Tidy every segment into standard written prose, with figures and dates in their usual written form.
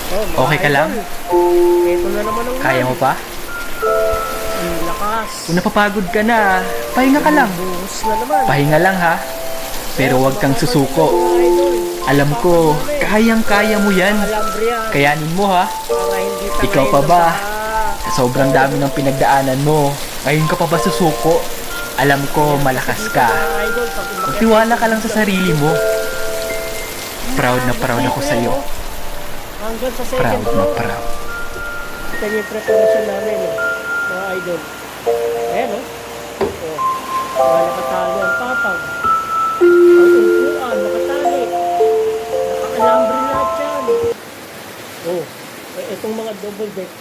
Oh, Okay ka lang? Ito na naman ang Kaya mo pa? lakas. Kung napapagod ka na, pahinga ka lang. Buhos na naman. Pahinga lang ha. Pero huwag kang susuko. Mga idol. Alam ko, kayang-kaya mo yan. Alambre yan. Kayanin mo ha. Para hindi tangayin Ikaw pa ng ba? baha. Sa sobrang dami ng pinagdaanan mo, ngayon ka pa ba susuko? Alam ko, malakas ka. Mga idol, pag umakyat Magtiwala ka dito lang sa sa sarili mo. Proud na proud ako sa'yo. Hanggang sa second Proud na floor. proud. Ito yung preparation namin, mga idol. Ayan, oh. Oh. Mga nakatali ang papag. Ang umpuan, nakatali. Naka-alambre lahat yan. Oh. Itong mga double deck,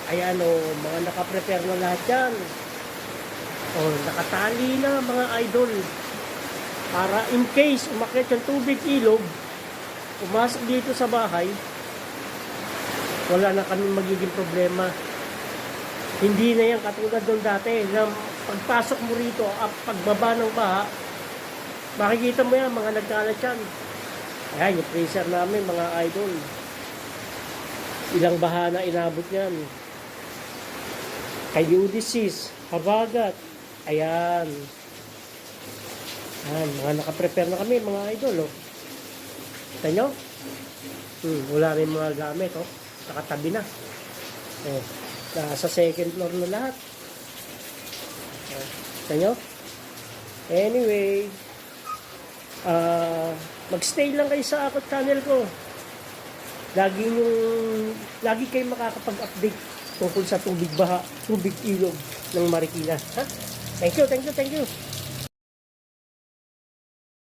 ayan, oh, mga nakaprepare na lahat yan. Oh, nakatali na, mga idol. Para in case umakyat yung tubig ilog, pumasok dito sa bahay, wala na kami magiging problema. Hindi na yan katulad doon dati na pagpasok mo rito at pagbaba ng baha, makikita mo yan, mga nagkalat yan. Ayan, yung freezer namin, mga idol. Ilang baha na inabot yan. Kay Ulysses, Habagat, ayan. Ayan, mga nakaprepare na kami, mga idol, oh. Kita nyo? Wala rin mga gamit, oh. Nakatabi na. Oh, nasa second floor na lahat. Oh, kita nyo? Anyway, magstay lang kayo sa akot channel ko. Lagi kayo makakapag-update tungkol sa tubig baha, tubig ilog ng Marikina. Ha? Thank you.